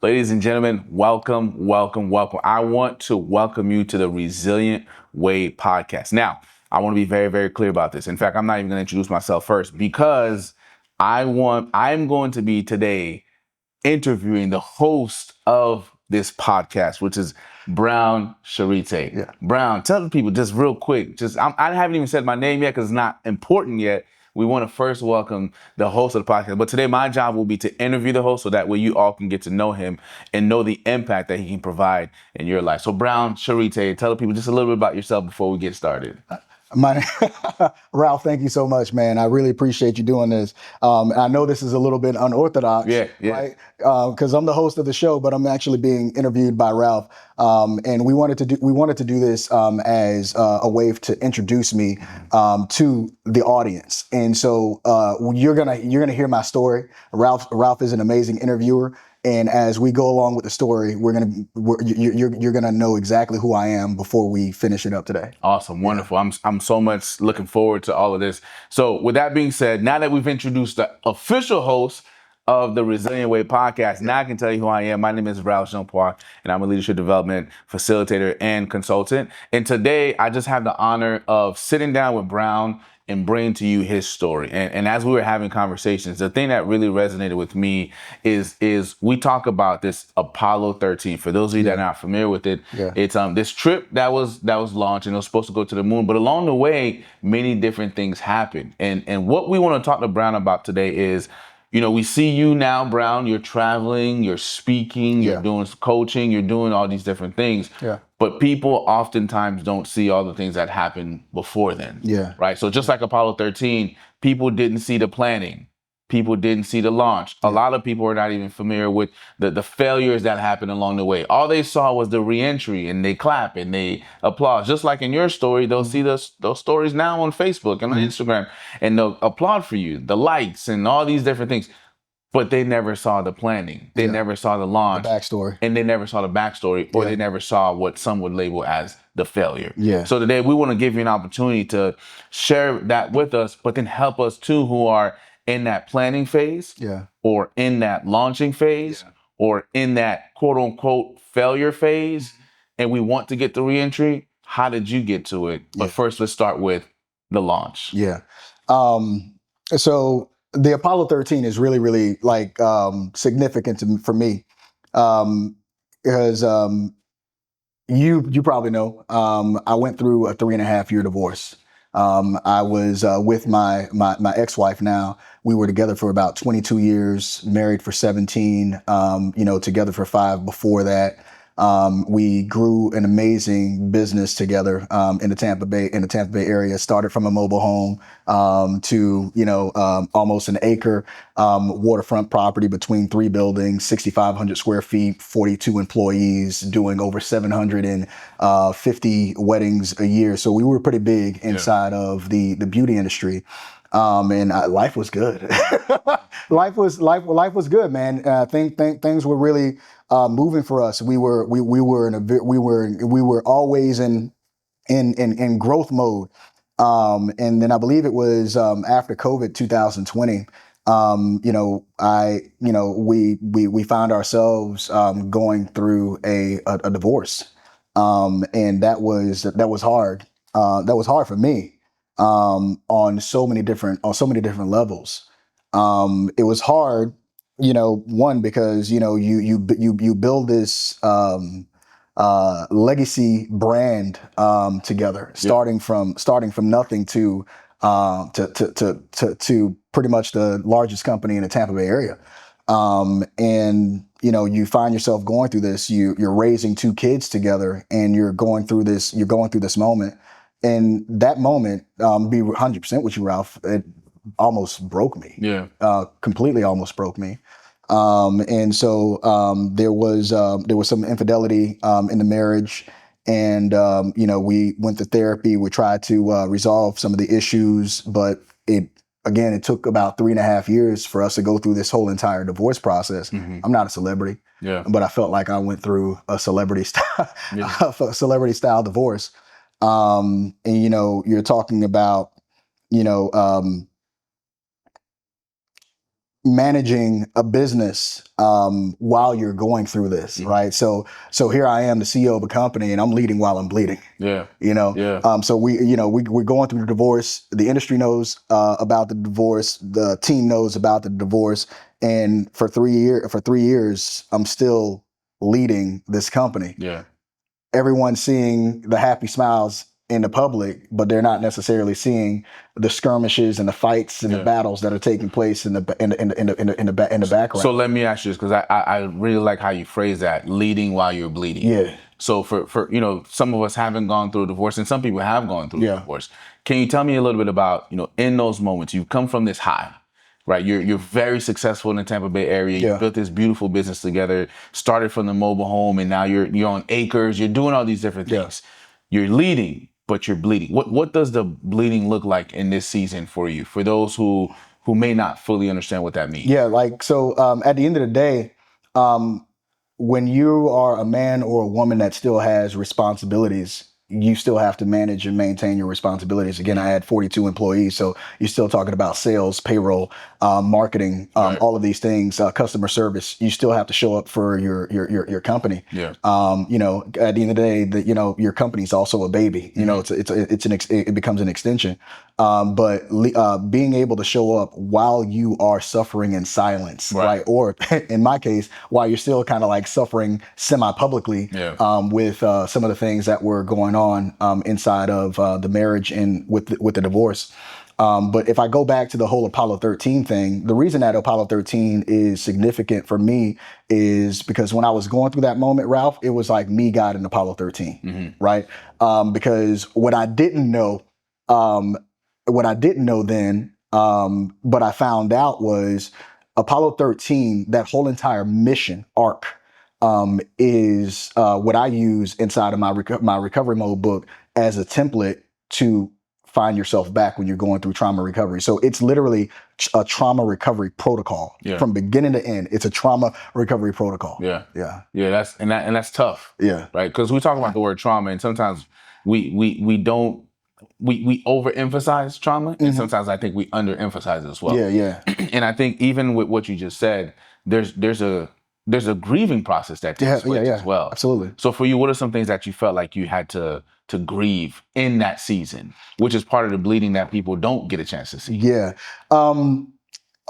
Ladies and gentlemen, welcome, welcome, welcome. I want to welcome you to the Resilient Way podcast. Now, I want to be very, very clear about this. In fact, I'm not even going to introduce myself first because I'm going to be today interviewing the host of this podcast, which is Brown Charité. Yeah. Brown, tell the people just real quick. I haven't even said my name yet because it's not important yet. We want to first welcome the host of the podcast. But today, my job will be to interview the host so that way you all can get to know him and know the impact that he can provide in your life. So, Brown Charité, tell the people just a little bit about yourself before we get started. Ralph, thank you so much, man. I really appreciate you doing this. I know this is a little bit unorthodox, Yeah. right? Because I'm the host of the show, but I'm actually being interviewed by Ralph. And we wanted to do this as a way to introduce me to the audience. And so you're gonna hear my story. Ralph is an amazing interviewer. And as we go along with the story, you're gonna know exactly who I am before we finish it up today. Awesome, wonderful. Yeah. I'm so much looking forward to all of this. So, with that being said, now that we've introduced the official host of the Resilient Way podcast, now I can tell you who I am. My name is Ralph Jean-Pierre, and I'm a leadership development facilitator and consultant. And today, I just have the honor of sitting down with Brown and bring to you his story. And as we were having conversations, the thing that really resonated with me is we talk about this Apollo 13. For those of you that are not familiar with it, it's this trip that was launched and it was supposed to go to the moon. But along the way, many different things happened. And what we want to talk to Brown about today is, you know, we see you now, Brown, you're traveling, you're speaking, you're doing coaching, you're doing all these different things. Yeah. But people oftentimes don't see all the things that happened before then. Yeah. Right. So just like Apollo 13, people didn't see the planning. People didn't see the launch. A lot of people are not even familiar with the failures that happened along the way. All they saw was the reentry and they clap and they applaud. Just like in your story, they'll see those stories now on Facebook and on Instagram and they'll applaud for you, the likes and all these different things. But they never saw the planning. They never saw the launch. The backstory. And they never saw the backstory, or they never saw what some would label as the failure. Yeah. So today we want to give you an opportunity to share that with us, but then help us too who are in that planning phase, or in that launching phase, or in that quote unquote failure phase, and we want to get the reentry. How did you get to it? But first, let's start with the launch. Yeah. So the Apollo 13 is really, really like significant for me because you probably know I went through a 3.5-year divorce. I was with my ex-wife now. We were together for about 22 years, married for 17, together for 5 before that. We grew an amazing business together in the Tampa Bay area. Started from a mobile home to almost an acre waterfront property between 3 buildings, 6,500 square feet, 42 employees, doing over 750 weddings a year. So we were pretty big inside of the beauty industry. And life was good. life was good, man. I think things were really moving for us. We were always in growth mode. And then I believe it was after COVID 2020. We found ourselves going through a divorce, and that was hard. That was hard for me. On so many different levels. It was hard, one, because, you build this, legacy brand, together, starting from nothing to pretty much the largest company in the Tampa Bay area. And you find yourself going through this, you're raising 2 kids together and you're going through this moment. And that moment, be 100% with you, Ralph, it almost broke me. Yeah. Completely almost broke me. And so there was some infidelity in the marriage. And, we went to therapy. We tried to resolve some of the issues. But it took about 3.5 years for us to go through this whole entire divorce process. Mm-hmm. I'm not a celebrity. Yeah. But I felt like I went through a celebrity style divorce. And, you're talking about, managing a business while you're going through this, right? So here I am, the CEO of a company, and I'm leading while I'm bleeding. Yeah. So we're going through the divorce. The industry knows about the divorce. The team knows about the divorce. And for 3 years, I'm still leading this company. Yeah. Everyone's seeing the happy smiles in the public, but they're not necessarily seeing the skirmishes and the fights and the battles that are taking place in the background. So let me ask you this, because I really like how you phrase that: leading while you're bleeding. Yeah. So for some of us haven't gone through a divorce, and some people have gone through a divorce. Can you tell me a little bit about, in those moments, you come from this high, right? You're very successful in the Tampa Bay area. You built this beautiful business together, started from the mobile home, and now you're on acres. You're doing all these different things. You're leading, but you're bleeding. What does the bleeding look like in this season for you? For those who may not fully understand what that means. Yeah, at the end of the day, when you are a man or a woman that still has responsibilities, you still have to manage and maintain your responsibilities. Again, I had 42 employees, so you're still talking about sales, payroll, marketing, all of these things, customer service. You still have to show up for your company. Yeah. At the end of the day, your company's also a baby. It becomes an extension. But being able to show up while you are suffering in silence, right? Or in my case, while you're still kind of like suffering semi-publicly, with some of the things that were going on inside of the marriage and with the divorce. But if I go back to the whole Apollo 13 thing, the reason that Apollo 13 is significant for me is because when I was going through that moment, Ralph, it was like me, God, and Apollo 13, right? Because what I didn't know then, but I found out was Apollo 13, that whole entire mission arc, is what I use inside of my recovery mode book as a template to find yourself back when you're going through trauma recovery. So it's literally a trauma recovery protocol from beginning to end. It's a trauma recovery protocol. Yeah. That's tough. Yeah. Right. Because we talk about the word trauma, and sometimes we overemphasize trauma, and sometimes I think we underemphasize it as well. Yeah. And I think even with what you just said, there's a grieving process that takes place as well. Absolutely. So for you, what are some things that you felt like you had to grieve in that season, which is part of the bleeding that people don't get a chance to see? Yeah. I'm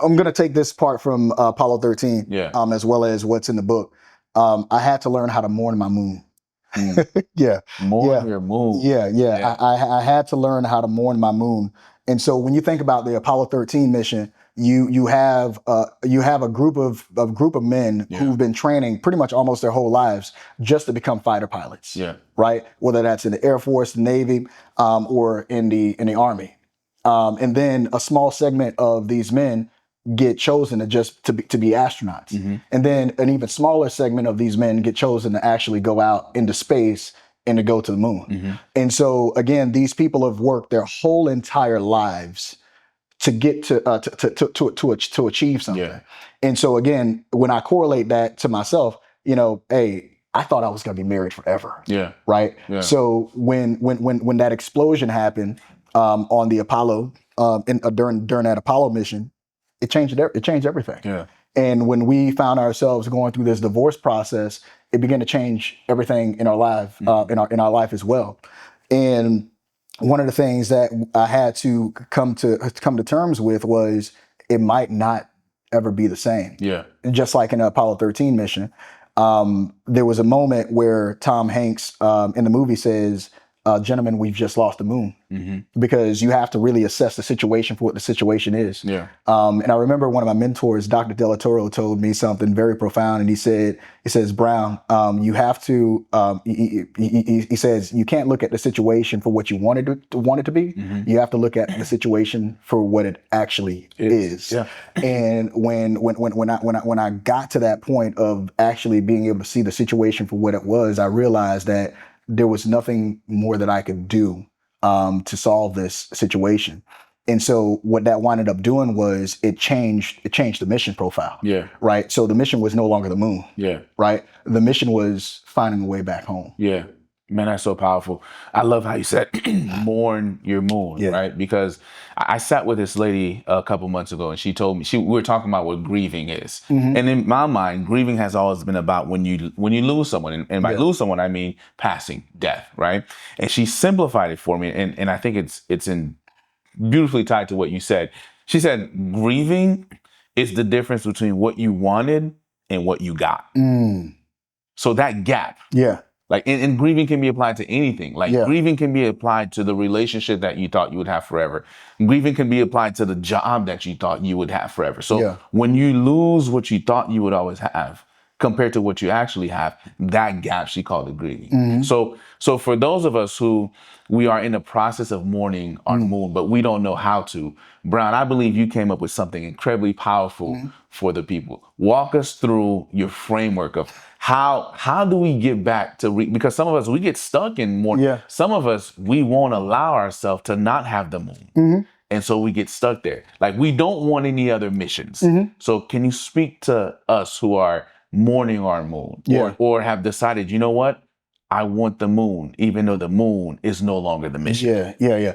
going to take this part from Apollo 13, as well as what's in the book. I had to learn how to mourn my moon. Mourn your moon. Yeah. I had to learn how to mourn my moon. And so when you think about the Apollo 13 mission, you have a group of men who've been training pretty much almost their whole lives just to become fighter pilots. Yeah. Right. Whether that's in the Air Force, the Navy, or in the Army. And then a small segment of these men get chosen to be astronauts. And then an even smaller segment of these men get chosen to actually go out into space and to go to the moon. And so again, these people have worked their whole entire lives to get to achieve something. Yeah. And so again, when I correlate that to myself, hey, I thought I was going to be married forever. Yeah. Right. Yeah. So when that explosion happened on the Apollo, during that Apollo mission, it changed everything. Yeah. And when we found ourselves going through this divorce process, it began to change everything in our life, in our life as well. And one of the things that I had to come to terms with was it might not ever be the same. Yeah. Just like in the Apollo 13 mission, there was a moment where Tom Hanks in the movie says, gentlemen, we've just lost the moon. Because you have to really assess the situation for what the situation is. Yeah. And I remember one of my mentors, Dr. Della Toro, told me something very profound. And he says, Brown, you have to, he says, you can't look at the situation for what you want it to be. You have to look at the situation for what it actually is. Yeah. And when I got to that point of actually being able to see the situation for what it was, I realized that there was nothing more that I could do to solve this situation. And so what that wound up doing was it changed the mission profile. Yeah. Right. So the mission was no longer the moon. Yeah. Right. The mission was finding a way back home. Yeah. Man, that's so powerful. I love how you said mourn your moon, Yeah. right? Because I sat with this lady a couple months ago and she told me we were talking about what grieving is. Mm-hmm. And in my mind, grieving has always been about when you lose someone. And by Yeah. lose someone, I mean passing, death, right? And she simplified it for me. And I think it's in beautifully tied to what you said. She said, grieving is the difference between what you wanted and what you got. Mm. So that gap. Yeah. Like, and grieving can be applied to anything. Like, Yeah. grieving can be applied to the relationship that you thought you would have forever. Grieving can be applied to the job that you thought you would have forever. So Yeah. when you lose what you thought you would always have compared to what you actually have, that gap, she called it grieving. Mm-hmm. So for those of us who we are in the process of mourning our moon, but we don't know how to, Brown, I believe you came up with something incredibly powerful for the people. Walk us through your framework of how do we get back to because some of us, we get stuck in mourning. Yeah. Some of us, we won't allow ourselves to not have the moon. Mm-hmm. And so we get stuck there. Like, we don't want any other missions. Mm-hmm. So can you speak to us who are mourning our moon, Yeah. or have decided, you know what? I want the moon, even though the moon is no longer the mission. Yeah.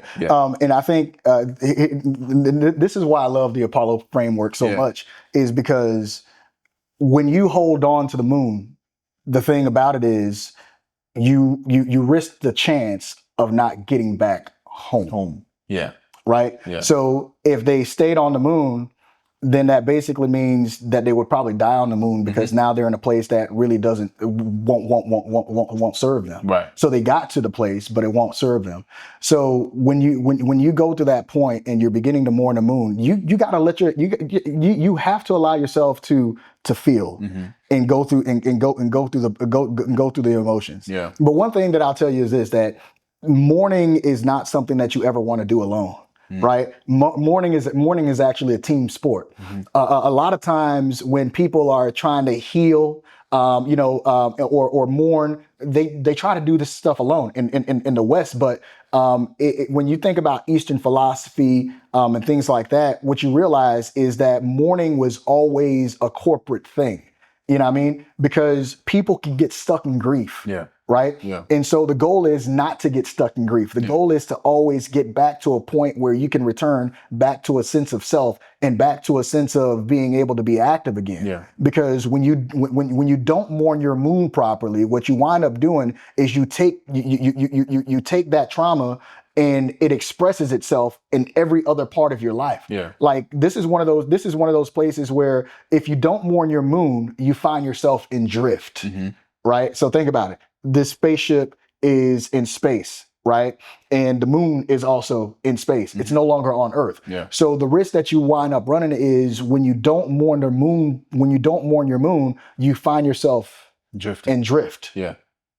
And I think this is why I love the Apollo framework so much, is because when you hold on to the moon, the thing about it is you risk the chance of not getting back home. Yeah. Right? Yeah. So if they stayed on the moon, then that basically means that they would probably die on the moon, because now they're in a place that really won't serve them. Right. So they got to the place, but it won't serve them. So when you go to that point and you're beginning to mourn the moon, you got to let you have to allow yourself to feel and go through and go through the emotions. Yeah. But one thing that I'll tell you is this, that mourning is not something that you ever want to do alone. Right? Mourning is actually a team sport. A lot of times when people are trying to heal, or mourn, they try to do this stuff alone in the West. But when you think about Eastern philosophy and things like that, what you realize is that mourning was always a corporate thing. You know what I mean? Because people can get stuck in grief. Yeah. Right? Yeah. And so the goal is not to get stuck in grief. The goal is to always get back to a point where you can return back to a sense of self and back to a sense of being able to be active again. Yeah. Because when you don't mourn your moon properly, what you wind up doing is you take that trauma and it expresses itself in every other part of your life. Yeah. Like, this is one of those places where if you don't mourn your moon, you find yourself in drift. Right? So think about it. This spaceship is in space, right? And the moon is also in space. It's no longer on Earth. Yeah. So the risk that you wind up running is when you don't mourn your moon, you find yourself Drifting. in drift. Yeah.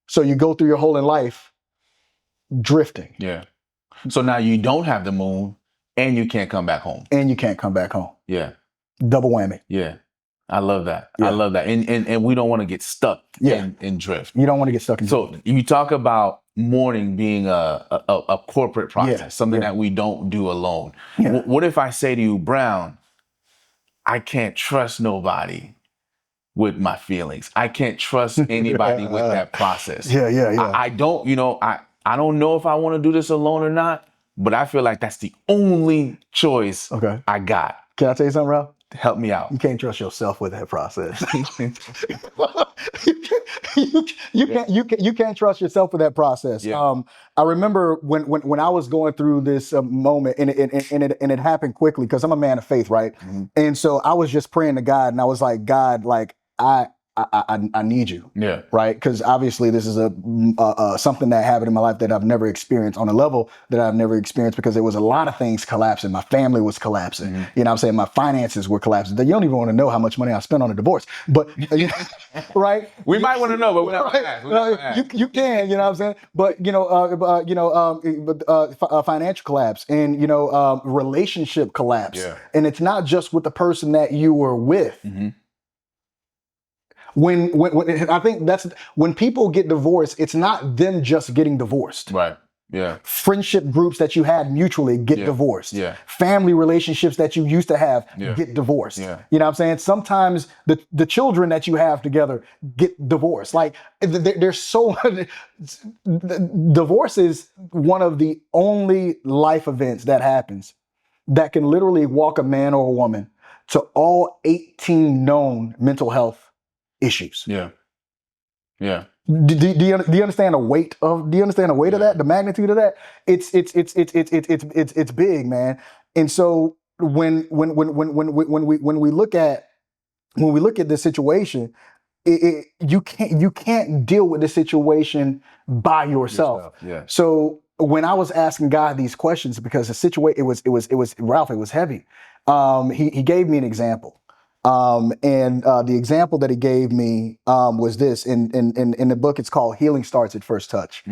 So you go through your whole life drifting. Yeah. So now you don't have the moon and you can't come back home. Yeah. Double whammy. Yeah. I love that. Yeah. I love that. And we don't want to get stuck Yeah. in drift. You don't want to get stuck in So you talk about mourning being a corporate process, something that we don't do alone. Yeah. What if I say to you, Brown, I can't trust nobody with my feelings. I can't trust anybody with that process. Yeah. I don't, I don't know if I want to do this alone or not, but I feel like that's the only choice I got. Can I tell you something, Ralph? Help me out. You can't trust yourself with that process. you can't trust yourself with that process. Yeah. I remember when I was going through this moment, and it happened quickly because I'm a man of faith, right? And so I was just praying to God, and I was like, God, like I need you. Yeah. Right. Because obviously this is something that happened in my life that I've never experienced on a level that I've never experienced, because there was a lot of things collapsing. My family was collapsing. You know what I'm saying? My finances were collapsing. You don't even want to know how much money I spent on a divorce. But, right. We might want to know, but we're not right. You can, you know what I'm saying? But, financial collapse and, relationship collapse. Yeah. And it's not just with the person that you were with. When I think that's when people get divorced, it's not them just getting divorced. Right. Yeah. Friendship groups that you had mutually get divorced. Yeah. Family relationships that you used to have get divorced. Yeah. You know what I'm saying? Sometimes the children that you have together get divorced. Like there's so divorce is one of the only life events that happens that can literally walk a man or a woman to all 18 known mental health issues. Yeah. Yeah. Do you understand the weight of? Do you understand the weight of that? The magnitude of that? It's big, man. And so when we look at this situation, you can't deal with this situation by yourself. Yeah. So when I was asking God these questions, because the situation it was Ralph, it was heavy. He gave me an example. And the example that he gave me was this. In the book, it's called Healing Starts at First Touch.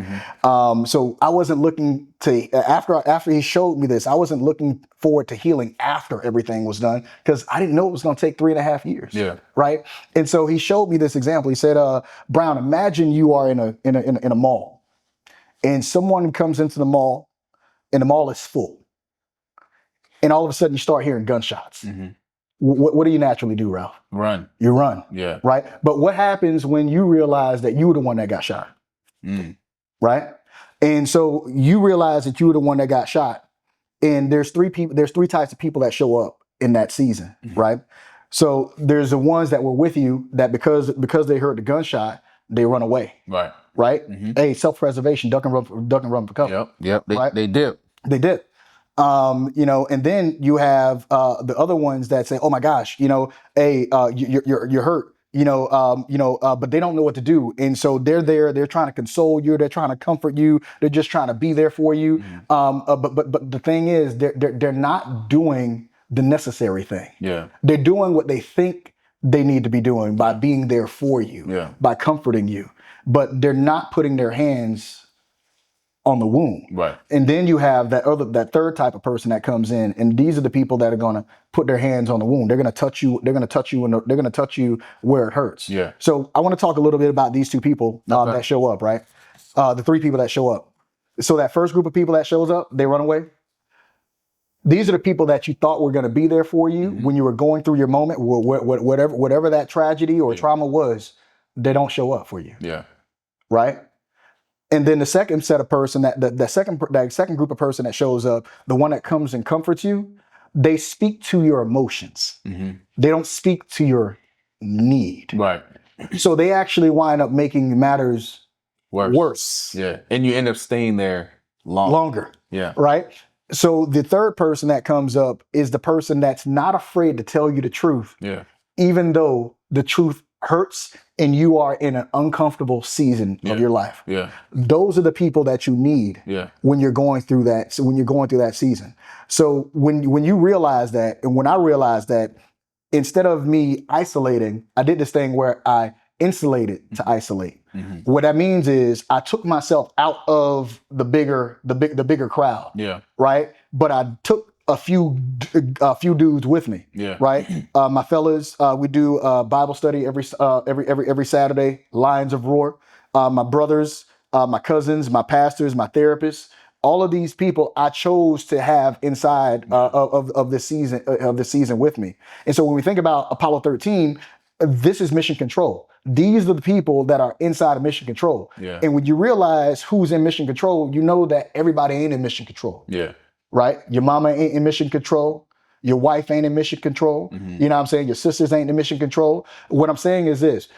So I wasn't looking to, after he showed me this, I wasn't looking forward to healing after everything was done, because I didn't know it was going to take 3.5 years. Yeah. Right. And so he showed me this example. He said, Brown, imagine you are in a mall, and someone comes into the mall, and the mall is full. And all of a sudden you start hearing gunshots. What do you naturally do, Ralph? Run. You run. Yeah. Right? But what happens when you realize that you were the one that got shot? Right? And so you realize that you were the one that got shot. And there's three types of people that show up in that season, right? So there's the ones that were with you that because they heard the gunshot, they run away. Right. Right? Hey, self-preservation, duck and run for cover. Yep. Right? They dip. They did. And then you have the other ones that say, "Oh my gosh, hey, you're hurt, but they don't know what to do, and so they're there. They're trying to console you. They're trying to comfort you. They're just trying to be there for you. But the thing is, they're not doing the necessary thing. Yeah. They're doing what they think they need to be doing by being there for you, by comforting you, but they're not putting their hands on the wound. Right. And then you have that third type of person that comes in, and these are the people that are going to put their hands on the wound. They're going to touch you. They're going to touch you, and they're going to touch you where it hurts. Yeah. So I want to talk a little bit about these two people that show up. Right. The three people that show up. So that first group of people that shows up, they run away. These are the people that you thought were going to be there for you when you were going through your moment, whatever that tragedy or trauma was. They don't show up for you. Yeah. Right. And then the second set of person that second group of person that shows up, the one that comes and comforts you, they speak to your emotions. They don't speak to your need. Right. So they actually wind up making matters worse. Yeah. And you end up staying there longer. Yeah. Right. So the third person that comes up is the person that's not afraid to tell you the truth. Yeah. Even though the truth hurts and you are in an uncomfortable season of your life. Yeah. Those are the people that you need when you're going through that. So when you're going through that season. So when you realize that, and when I realized that, instead of me isolating, I did this thing where I insulated to isolate. What that means is I took myself out of the bigger crowd. Yeah. Right. But I took a few dudes with me. Yeah. Right. My fellas, we do Bible study every Saturday. Lions of Roar. My brothers, my cousins, my pastors, my therapists. All of these people I chose to have inside of this season with me. And so when we think about Apollo 13, this is mission control. These are the people that are inside of mission control. Yeah. And when you realize who's in mission control, you know that everybody ain't in mission control. Yeah. Right? Your mama ain't in mission control. Your wife ain't in mission control. You know what I'm saying? Your sisters ain't in mission control. What I'm saying is this.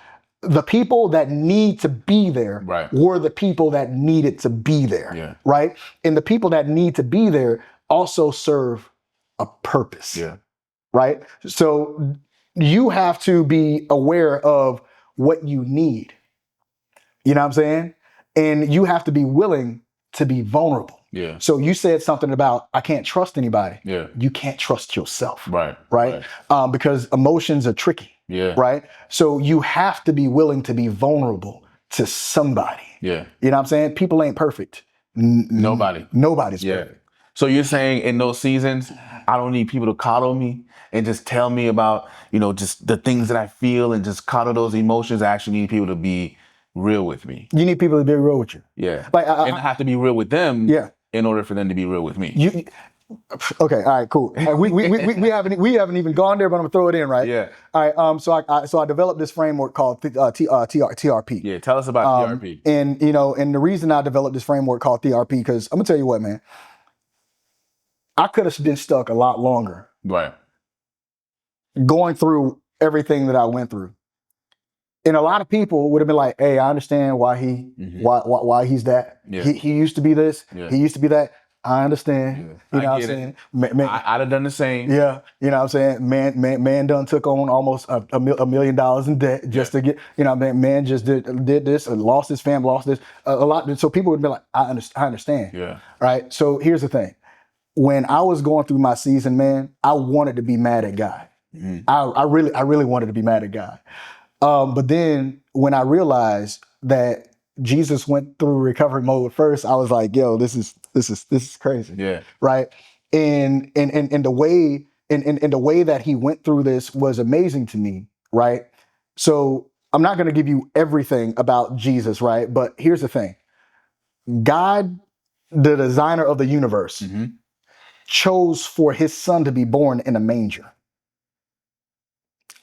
The people that need to be there were the people that needed to be there. Yeah. Right? And the people that need to be there also serve a purpose. Yeah. Right? So you have to be aware of what you need. You know what I'm saying? And you have to be willing to be vulnerable. Yeah. So you said something about, I can't trust anybody. Yeah. You can't trust yourself. Right. Because emotions are tricky. Yeah. Right. So you have to be willing to be vulnerable to somebody. Yeah. You know what I'm saying? People ain't perfect. Nobody's perfect. So you're saying in those seasons, I don't need people to coddle me and just tell me about, just the things that I feel and just coddle those emotions. I actually need people to be real with me. You need people to be real with you. Yeah. Like, and I have to be real with them Yeah. in order for them to be real with me. Okay, all right, cool. We haven't even gone there, but I'm gonna throw it in, right? Yeah. All right. So I developed this framework called TRP. Yeah. Tell us about TRP. And and the reason I developed this framework called TRP, because I'm gonna tell you what, man. I could have been stuck a lot longer Right. going through everything that I went through. And a lot of people would have been like, "Hey, I understand why why he's that. Yeah. He used to be this. Yeah. He used to be that. I understand. Yeah. You know I what I'm get saying? I'd have done the same. Yeah, you know what I'm saying? Man done took on almost $1 million in debt just to get, man just did this and lost his family, lost this a lot. So people would be like, I understand. Yeah. Right. So here's the thing. When I was going through my season, man, I wanted to be mad at God. Mm-hmm. I really wanted to be mad at God. But then when I realized that Jesus went through recovery mode first, I was like, yo, this is crazy. Yeah. Right. And the way that he went through this was amazing to me. Right. So I'm not going to give you everything about Jesus. Right. But here's the thing. God, the designer of the universe, Mm-hmm. chose for his son to be born in a manger.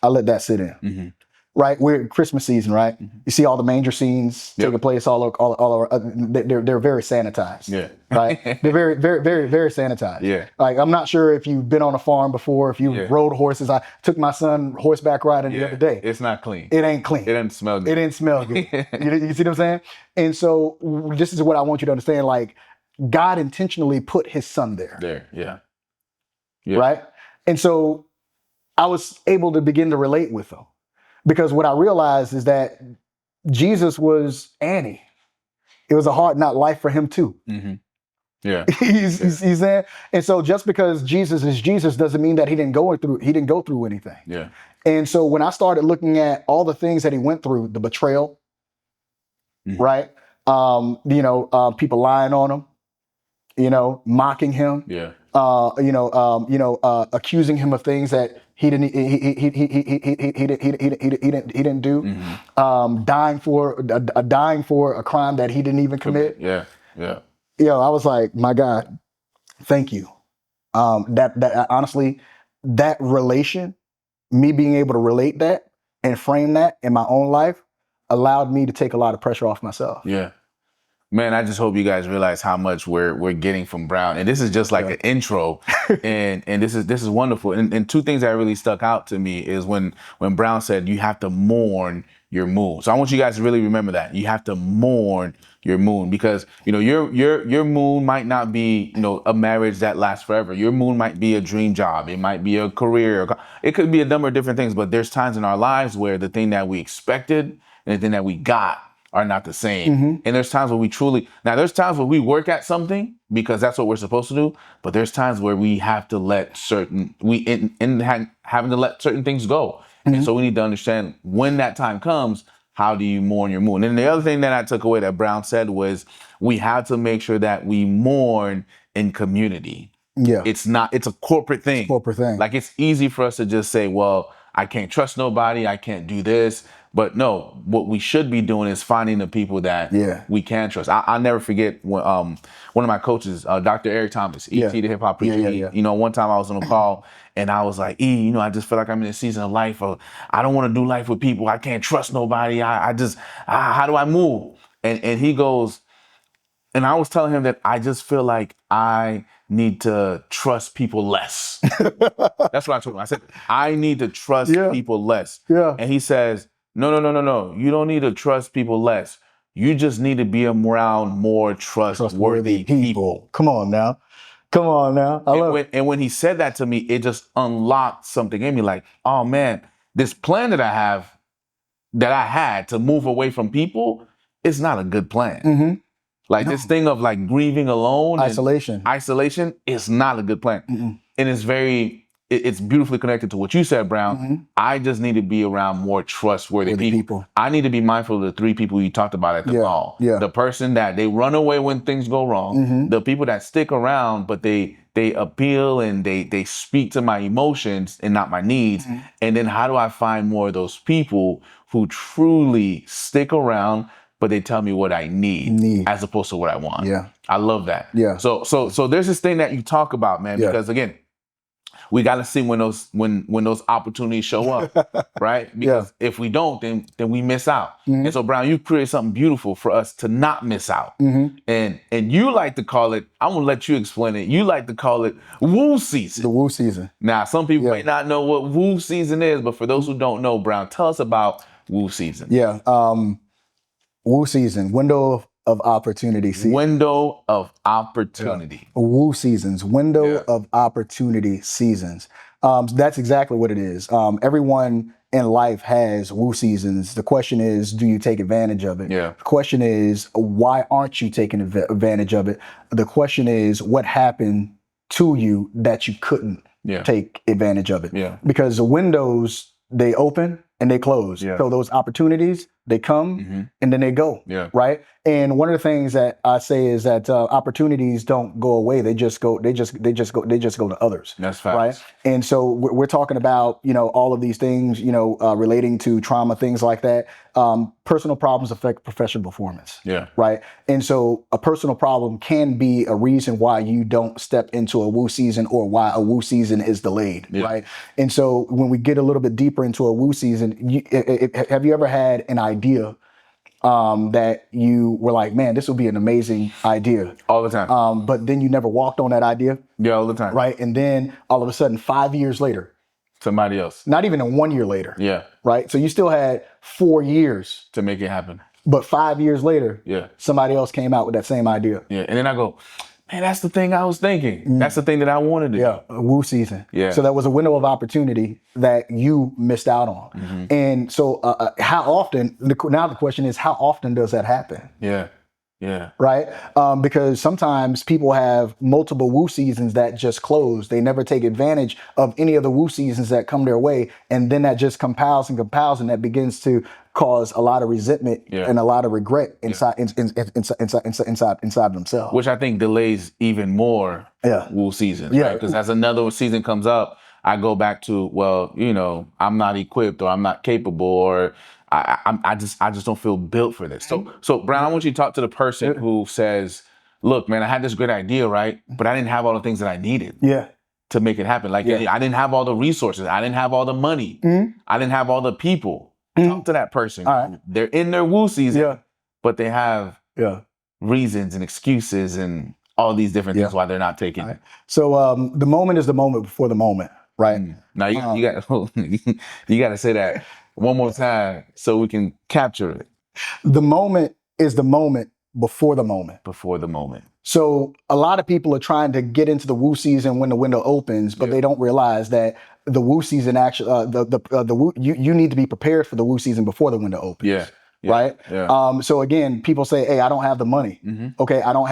I'll let that sit in. Mm-hmm. Right, we're in Christmas season, right? Mm-hmm. You see all the manger scenes taking place all over. They're very sanitized. Yeah. Right. They're very sanitized. Yeah. Like, I'm not sure if you've been on a farm before, if you rode horses. I took my son horseback riding the other day. It's not clean. It ain't clean. It doesn't smell good. It didn't smell good. You see what I'm saying? And so this is what I want you to understand. Like, God intentionally put his son there. Yeah. Right. And so I was able to begin to relate with them. Because what I realized is that Jesus was Annie. It was a hard not life for him too. Mm-hmm. Yeah. He's saying, and so just because Jesus is Jesus doesn't mean that he didn't go through anything. Yeah. And so when I started looking at all the things that he went through, the betrayal, Mm-hmm. right? People lying on him, mocking him, Yeah. accusing him of things that he didn't do, Mm-hmm. dying for a crime that he didn't even commit. Yeah. I was like, my God, thank you. That honestly, that relation, me being able to relate that and frame that in my own life, allowed me to take a lot of pressure off myself. Yeah. Man, I just hope you guys realize how much we're getting from Brown. And this is just like an intro. and this is wonderful. And two things that really stuck out to me is when Brown said you have to mourn your moon. So I want you guys to really remember that. You have to mourn your moon, because your moon might not be a marriage that lasts forever. Your moon might be a dream job. It might be a career. It could be a number of different things. But there's times in our lives where the thing that we expected and the thing that we got are not the same. Mm-hmm. And there's times where there's times where we work at something because that's what we're supposed to do. But there's times where we have to let having to let certain things go. Mm-hmm. And so we need to understand when that time comes, how do you mourn your moon? And the other thing that I took away that Brown said was we have to make sure that we mourn in community. Yeah. It's a corporate thing. Corporate thing. Like, it's easy for us to just say, well, I can't trust nobody. I can't do this. But no, what we should be doing is finding the people that we can trust. I'll never forget when one of my coaches, Dr. Eric Thomas, ET, the hip hop preacher. One time I was on a call and I was like, I just feel like I'm in a season of life of I don't want to do life with people. I can't trust nobody. How do I move? And he goes, and I was telling him that I just feel like I need to trust people less. That's what I told him. I said, I need to trust people less. Yeah. And he says, No. You don't need to trust people less. You just need to be around more trustworthy people. Come on now. I love it. And when he said that to me, it just unlocked something in me. Like, oh man, this plan that I had to move away from people is not a good plan. Mm-hmm. Like, this thing of like grieving alone, isolation is not a good plan. Mm-mm. And it's beautifully connected to what you said, Brown. Mm-hmm. I just need to be around more trustworthy people. I need to be mindful of the three people you talked about at the call. Yeah. The person that they run away when things go wrong. Mm-hmm. The people that stick around, but they appeal and they speak to my emotions and not my needs. Mm-hmm. And then how do I find more of those people who truly stick around, but they tell me what I need as opposed to what I want. Yeah. I love that. Yeah. So there's this thing that you talk about, man, because again, we got to see when those opportunities show up, right? Because if we don't, then we miss out. And so, Brown, you created something beautiful for us to not miss out. And you like to call it, I'm gonna let you explain it. You like to call it woo season. The woo season. Now, some people may not know what woo season is, but for those who don't know, Brown, tell us about woo season. Yeah. Woo season, window of opportunity season. Window of opportunity. Woo seasons, window of opportunity seasons. That's exactly what it is. Everyone in life has woo seasons. The question is, do you take advantage of it? Yeah. The question is, why aren't you taking advantage of it? The question is, what happened to you that you couldn't take advantage of it? Yeah. Because the windows, they open and they close. Yeah. So those opportunities, they come and then they go. Yeah. Right. And one of the things that I say is that opportunities don't go away. They just go to others. That's facts. Right. And so we're talking about, all of these things, relating to trauma, things like that. Personal problems affect professional performance. Yeah. Right. And so a personal problem can be a reason why you don't step into a woo season or why a woo season is delayed. Yeah. Right. And so when we get a little bit deeper into a woo season, have you ever had an idea that you were like, man, this would be an amazing idea? All the time. But then you never walked on that idea. Yeah, all the time. Right. And then all of a sudden, 5 years later, somebody else. not even 1 year later. Yeah. Right. So you still had 4 years to make it happen. But 5 years later, somebody else came out with that same idea. Yeah. And then I go, man, that's the thing I was thinking. That's the thing that I wanted to do. A woo season. Yeah. So that was a window of opportunity that you missed out on. And so how often, now the question is, how often does that happen? Yeah. Yeah. Right? Because sometimes people have multiple woo seasons that just close. They never take advantage of any of the woo seasons that come their way. And then that just compiles and that begins to cause a lot of resentment and a lot of regret inside themselves. Which I think delays even more woo seasons. Yeah. Right? Because as another season comes up, I go back to, well, I'm not equipped or I'm not capable or I just don't feel built for this. So Brown, I want you to talk to the person who says, look, man, I had this great idea, right? But I didn't have all the things that I needed to make it happen. Like I didn't have all the resources. I didn't have all the money. I didn't have all the people. Talk to that person. All right. They're in their woo season, but they have reasons and excuses and all these different things why they're not taking it. So the moment is the moment before the moment, right? Now you got you got to say that one more time so we can capture it. The moment is the moment before the moment. Before the moment. So a lot of people are trying to get into the woo season when the window opens, but they don't realize that the woo season actually, you need to be prepared for the woo season before the window opens. Yeah. Right. Yeah. So again, people say, "Hey, I don't have the money. Okay, I don't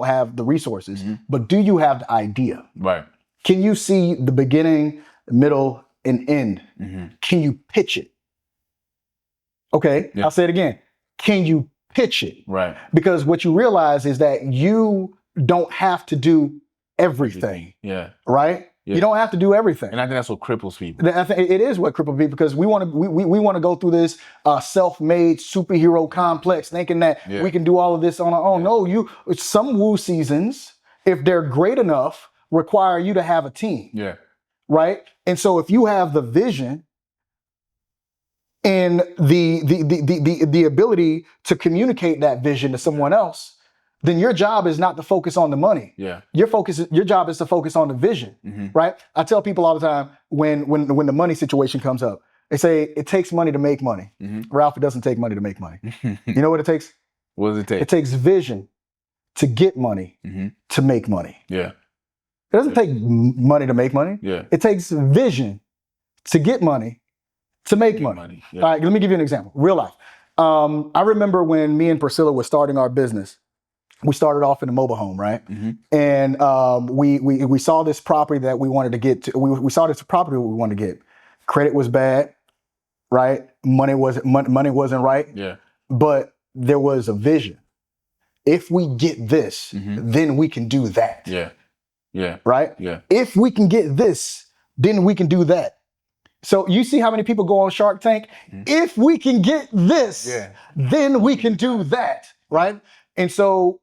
have the resources." But do you have the idea? Right. Can you see the beginning, middle, and end? Can you pitch it? Okay, I'll say it again. Can you pitch it? Right. Because what you realize is that you don't have to do everything. Yeah. Right. Yeah. You don't have to do everything. And I think that's what cripples people. I think it is what cripples people because we want to go through this self-made superhero complex thinking that we can do all of this on our own. No, some woo seasons, if they're great enough, require you to have a team. Yeah. Right? And so if you have the vision and the ability to communicate that vision to someone else, then your job is not to focus on the money. Yeah. Your job is to focus on the vision, right? I tell people all the time when the money situation comes up, they say it takes money to make money. Ralph, it doesn't take money to make money. You know what it takes? What does it take? It takes vision to get money to make money. Yeah. It doesn't take money to make money. Yeah. It takes vision to get money to make money. Yeah. All right, let me give you an example. Real life. I remember when me and Priscilla were starting our business. We started off in a mobile home, right? And we saw this property that we wanted to get to. We saw this property we wanted to get. Credit was bad, right? Money wasn't right. Yeah. But there was a vision. If we get this, then we can do that. Yeah. Yeah. Right? Yeah. If we can get this, then we can do that. So you see how many people go on Shark Tank? If we can get this, then we can do that, right? And so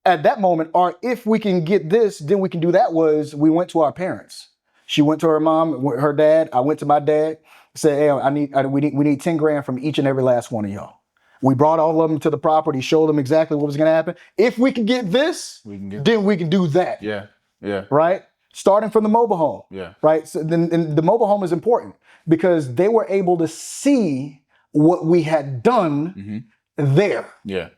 at that moment, or if we can get this, then we can do that, was we went to our parents. She went to her mom, her dad. I went to my dad. Said, hey, we need 10 grand from each and every last one of y'all. We brought all of them to the property, showed them exactly what was going to happen. If we can get this, then we can do that. Yeah. Yeah. Right? Starting from the mobile home. Yeah. Right? So then the mobile home is important because they were able to see what we had done there. Yeah.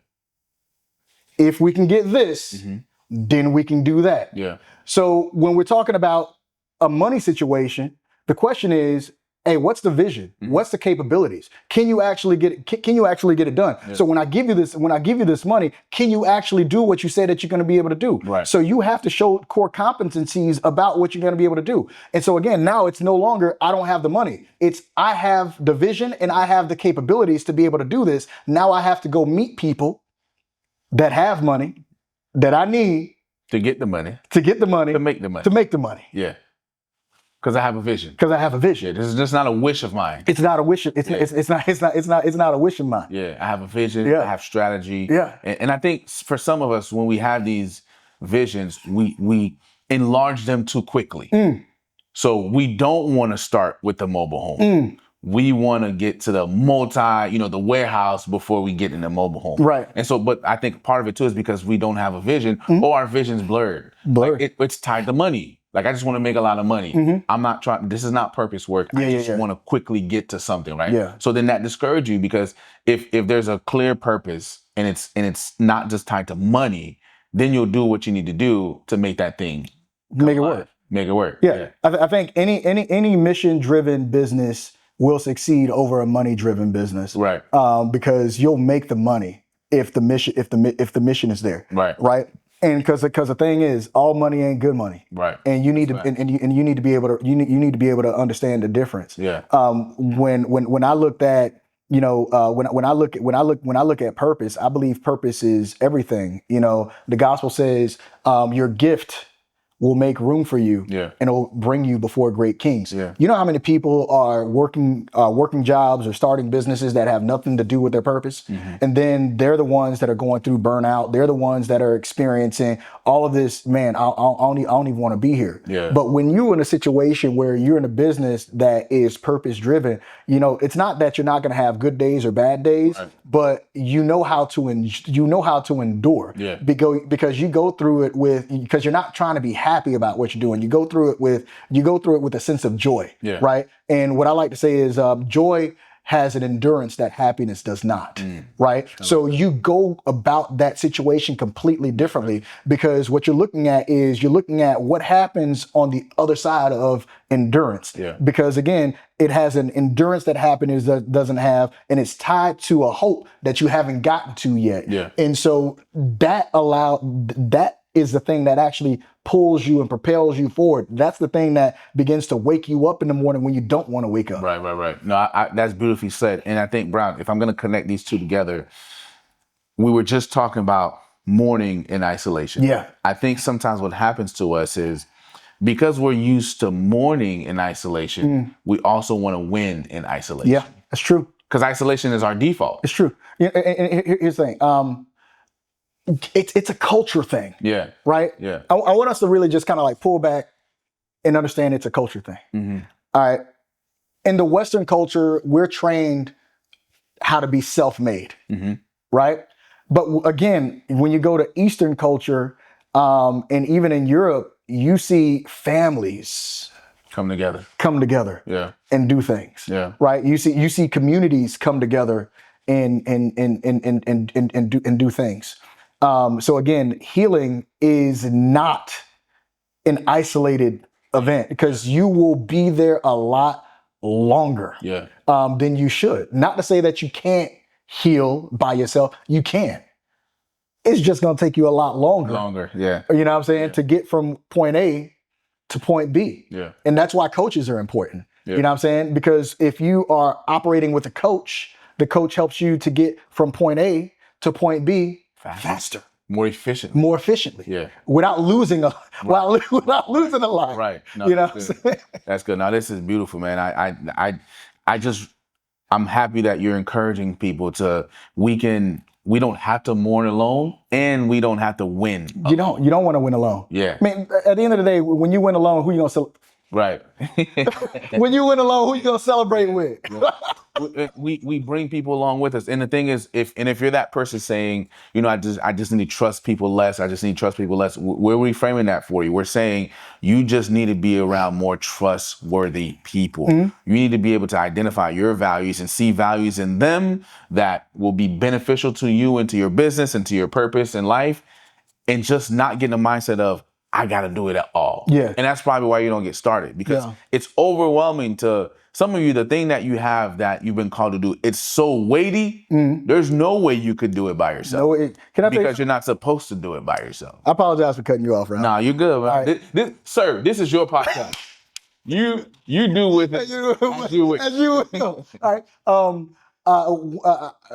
If we can get this, then we can do that. Yeah. So when we're talking about a money situation, the question is, hey, what's the vision? What's the capabilities? Can you actually get it? Can you actually get it done? Yeah. So when I give you this money, can you actually do what you say that you're going to be able to do? Right. So you have to show core competencies about what you're going to be able to do. And so again, now it's no longer I don't have the money. It's I have the vision and I have the capabilities to be able to do this. Now I have to go meet people that have money that I need to get the money, to make the money. Yeah. Because I have a vision. Yeah, this is just not a wish of mine. It's not a wish. It's not a wish of mine. Yeah, I have a vision. Yeah. I have strategy. Yeah. And I think for some of us, when we have these visions, we enlarge them too quickly. So we don't want to start with the mobile home. We want to get to the the warehouse before we get in the mobile home. Right. And so, but I think part of it too is because we don't have a vision or our vision's blurred. Like it's tied to money. Like I just want to make a lot of money. I'm not trying. This is not purpose work. I just want to quickly get to something, right? Yeah. So then that discourages you because if there's a clear purpose and it's not just tied to money, then you'll do what you need to do to make that thing make it work. Make it work. Yeah. I think any mission driven business will succeed over a money driven business, Right. Because you'll make the money if the mission is there, right. And because the thing is, all money ain't good money, right? And you need you need to be able to understand the difference. Yeah. When I looked at when I look at purpose, I believe purpose is everything. The gospel says your gift will make room for you, and it'll bring you before great kings. Yeah. You know how many people are working jobs or starting businesses that have nothing to do with their purpose, and then they're the ones that are going through burnout. They're the ones that are experiencing all of this. Man, I don't even want to be here. Yeah. But when you're in a situation where you're in a business that is purpose driven, it's not that you're not going to have good days or bad days, but you know how to endure. Yeah. Because you go through it because you're not trying to be happy about what you're doing. You go through it with a sense of joy, right? And what I like to say is joy has an endurance that happiness does not, right? So you go about that situation completely differently because what you're looking at what happens on the other side of endurance. Yeah. Because again, it has an endurance that happiness doesn't have, and it's tied to a hope that you haven't gotten to yet. Yeah. And so that is the thing that actually pulls you and propels you forward. That's the thing that begins to wake you up in the morning when you don't want to wake up. Right. No, that's beautifully said. And I think, Brown, if I'm going to connect these two together, we were just talking about mourning in isolation. Yeah. I think sometimes what happens to us is because we're used to mourning in isolation, we also want to win in isolation. Yeah, that's true. Because isolation is our default. It's true. Yeah, and here's the thing. It's a culture thing. Yeah. Right? Yeah. I want us to really just kind of like pull back and understand it's a culture thing. All right. In the Western culture, we're trained how to be self-made. Right? But again, when you go to Eastern culture, and even in Europe, you see families come together. Yeah. And do things. Yeah. Right? You see communities come together and do things. So again, healing is not an isolated event because you will be there a lot longer than you should. Not to say that you can't heal by yourself. You can. It's just going to take you a lot longer. Yeah. You know what I'm saying? To get from point A to point B. Yeah. And that's why coaches are important. Yeah. You know what I'm saying? Because if you are operating with a coach, the coach helps you to get from point A to point B faster. more efficiently. more efficiently. Yeah. Without losing without losing a lot. Right. No, You know that's what I'm good. saying? That's good. Now this is beautiful, man. I just I'm happy that you're encouraging people to we don't have to mourn alone and we don't have to win. You don't want to win alone. Yeah. I mean, at the end of the day, when you win alone, who you gonna Right. when you win alone, who you gonna celebrate with? we bring people along with us, and the thing is, if you're that person saying, you know, I just need to trust people less, I just need to trust people less, we're reframing that for you. We're saying you just need to be around more trustworthy people. You need to be able to identify your values and see values in them that will be beneficial to you and to your business and to your purpose in life, and just not get in the mindset of I got to do it at all. Yeah. And that's probably why you don't get started, because it's overwhelming to some of you. The thing that you have that you've been called to do, it's so weighty. There's no way you could do it by yourself. Because you're not supposed to do it by yourself. I apologize for cutting you off, Ralph. Nah, you're good, man. Right. Sir, this is your podcast. You do with it as you wish. As you will. All right.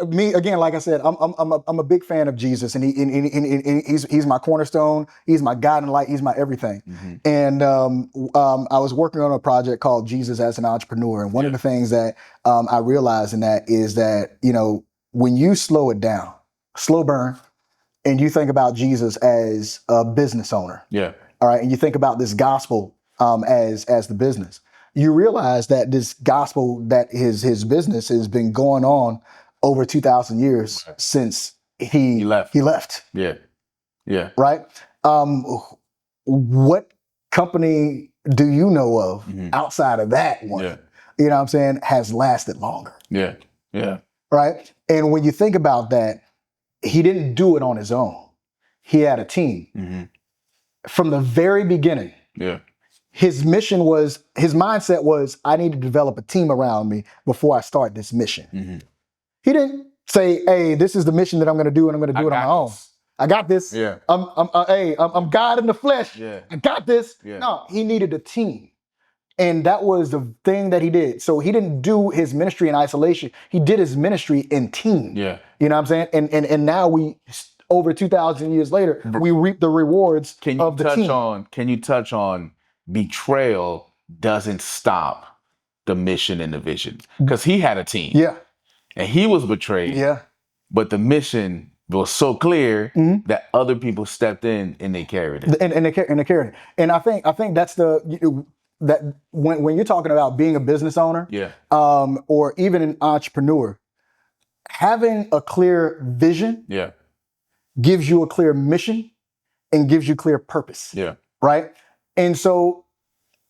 Me again, like I said, I'm a big fan of Jesus, and he's my cornerstone. He's my guide and light. He's my everything. And I was working on a project called Jesus as an Entrepreneur, and one of the things that I realized in that is that, you know, when you slow it down, slow burn, and you think about Jesus as a business owner, all right, and you think about this gospel as the business, you realize that this gospel, that his business has been going on over 2,000 years since he left. Yeah. Right? What company do you know of outside of that one, you know what I'm saying, has lasted longer? Yeah. Right? And when you think about that, he didn't do it on his own. He had a team. From the very beginning. His mindset was, I need to develop a team around me before I start this mission. He didn't say, hey, this is the mission that I'm going to do, and I'm going to do it on my own. I got this. I'm God in the flesh. I got this. No, he needed a team. And that was the thing that he did. So he didn't do his ministry in isolation. He did his ministry in team. You know what I'm saying? And now over 2,000 years later, we reap the rewards of the team. Can you touch on betrayal doesn't stop the mission and the vision? Because he had a team. And he was betrayed. But the mission was so clear that other people stepped in and they carried it. And they carried it. And I think that's that when you're talking about being a business owner, or even an entrepreneur, having a clear vision gives you a clear mission and gives you clear purpose. Right? And so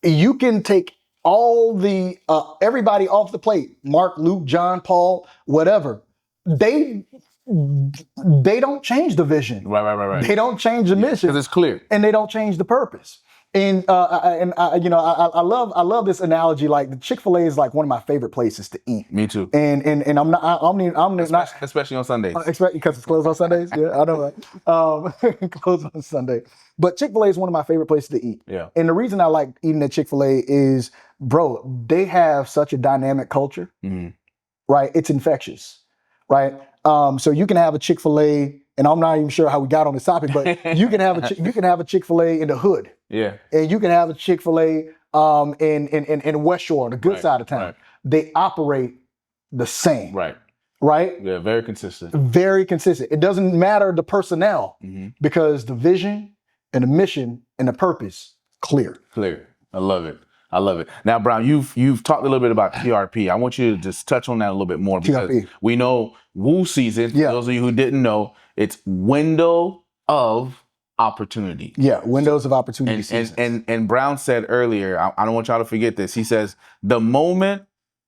you can take all the everybody off the plate, Mark, Luke, John, Paul, whatever. They don't change the vision. Right. They don't change the mission because it's clear, and they don't change the purpose. And I love this analogy. Like Chick-fil-A is like one of my favorite places to eat. Me too. And I'm not especially on Sundays. Because it's closed on Sundays. Yeah, I know that. Closed on Sunday. But Chick-fil-A is one of my favorite places to eat. And the reason I like eating at Chick-fil-A is, bro, they have such a dynamic culture. Right? It's infectious. Right? So you can have a Chick-fil-A, and I'm not even sure how we got on this topic, but you can have a Chick-fil-A in the hood. And you can have a Chick-fil-A in West Shore, on the good side of town. They operate the same. Right? Yeah, very consistent. Very consistent. It doesn't matter the personnel, because the vision and the mission and the purpose, clear. I love it. Now, Brown, you've talked a little bit about TRP. I want you to just touch on that a little bit more, because we know Woo season. Those of you who didn't know, it's window of opportunity. Windows of opportunity season. And Brown said earlier, I don't want y'all to forget this. He says, the moment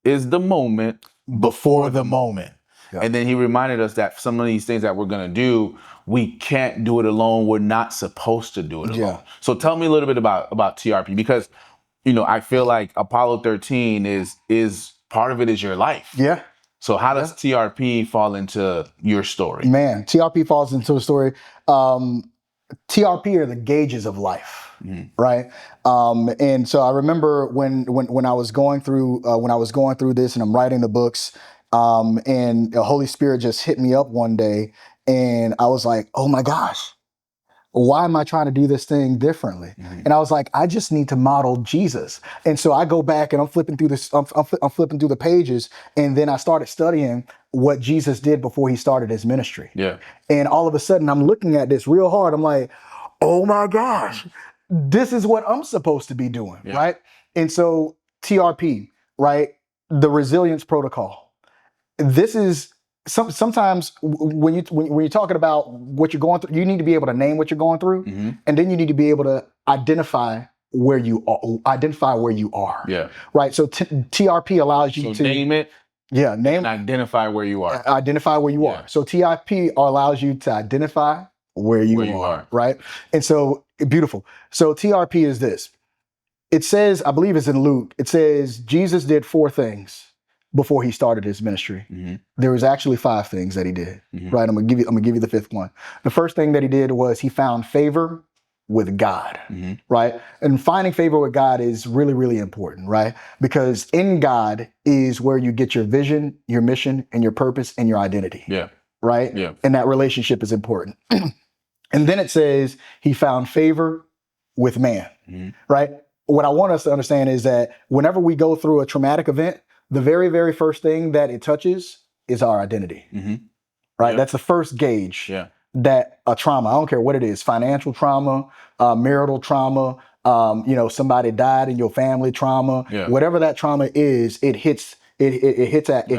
is the moment before the moment. And then he reminded us that some of these things that we're going to do, we can't do it alone. We're not supposed to do it alone. So tell me a little bit about TRP, because, you know, I feel like Apollo 13 is part of it is your life. So how does TRP fall into your story? Man, TRP falls into the story. TRP are the gauges of life, right? And so I remember when I was going through this, and I'm writing the books, and the Holy Spirit just hit me up one day And I was like, oh my gosh, why am I trying to do this thing differently? And I was like, I just need to model Jesus. And so I go back and I'm flipping through this, I'm flipping through the pages, and then I started studying what Jesus did before he started his ministry. Yeah. And all of a sudden I'm looking at this real hard. I'm like, oh my gosh, this is what I'm supposed to be doing, right? And so TRP, right? The resilience protocol. This is sometimes when you're talking about what you're going through, you need to be able to name what you're going through, and then you need to be able to identify where you are. Yeah. Right. So TRP allows you to name it. Yeah, name and identify where you are. Identify where you are. So TRP allows you to identify where you are. Right. And so beautiful. So TRP is this. It says, I believe it's in Luke. It says Jesus did 4 things before he started his ministry. There was actually 5 things that he did. Right. I'm gonna give you the 5th one. The first thing that he did was he found favor with God. Right. And finding favor with God is really, really important, right? Because in God is where you get your vision, your mission, and your purpose and your identity. Yeah. Right. Yeah. And that relationship is important. And then it says he found favor with man. Right. What I want us to understand is that whenever we go through a traumatic event, the very, very first thing that it touches is our identity. Right? Yep. That's the first gauge Yeah. that a trauma, I don't care what it is, financial trauma, marital trauma, somebody died in your family trauma, whatever that trauma is, it hits at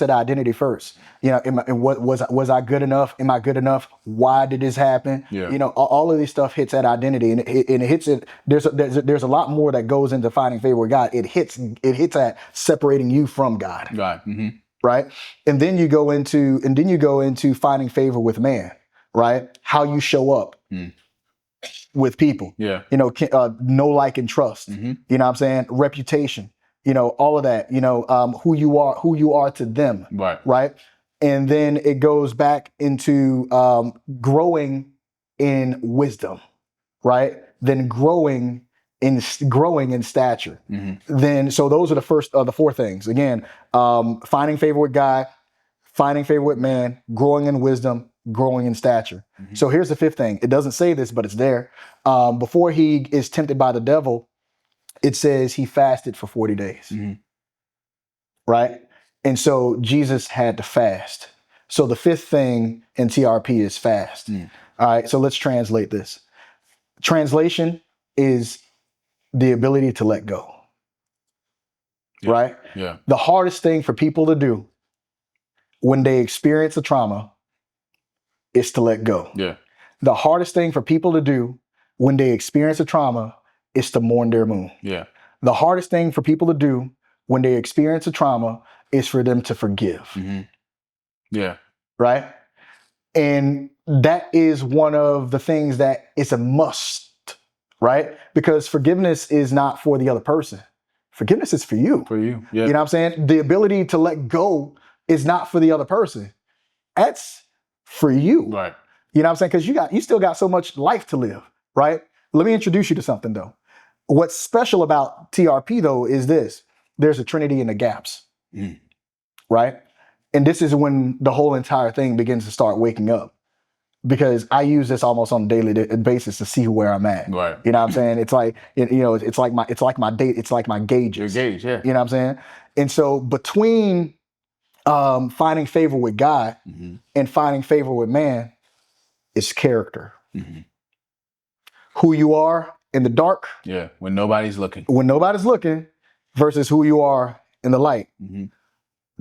identity first. Was I good enough? Am I good enough? Why did this happen? All of this stuff hits at identity, and it hits it. There's a lot more that goes into finding favor with God. It hits at separating you from God. Right. And then you go into finding favor with man. Right. How you show up with people. Yeah. Know, like, and trust. You know what I'm saying? Reputation. All of that, who you are to them. Right. And then it goes back into growing in wisdom, right? Then growing in stature. Then, so those are the first of the 4 things. Again, finding favor with God, finding favor with man, growing in wisdom, growing in stature. So here's the 5th thing. It doesn't say this, but it's there. Before he is tempted by the devil, it says he fasted for 40 days. Right? And so Jesus had to fast. So the 5th thing in TRP is fast. All right, so let's translate this. Translation is the ability to let go. Right? Yeah. The hardest thing for people to do when they experience a trauma is to let go. Yeah. The hardest thing for people to do when they experience a trauma is to mourn their moon. Yeah. The hardest thing for people to do when they experience a trauma is for them to forgive. Yeah. Right? And that is one of the things that is a must, right? Because forgiveness is not for the other person. Forgiveness is for you. For you. Yeah. You know what I'm saying? The ability to let go is not for the other person. That's for you. Right. You know what I'm saying? Because you still got so much life to live, right? Let me introduce you to something though. What's special about TRP though is this. There's a trinity in the gaps. Right? And this is when the whole entire thing begins to start waking up. Because I use this almost on a daily basis to see where I'm at. Right. You know what I'm saying? It's like, it's like my gauges. Your gauge, yeah. You know what I'm saying? And so between finding favor with God and finding favor with man is character. Who you are in the dark. Yeah. When nobody's looking. When nobody's looking versus who you are in the light.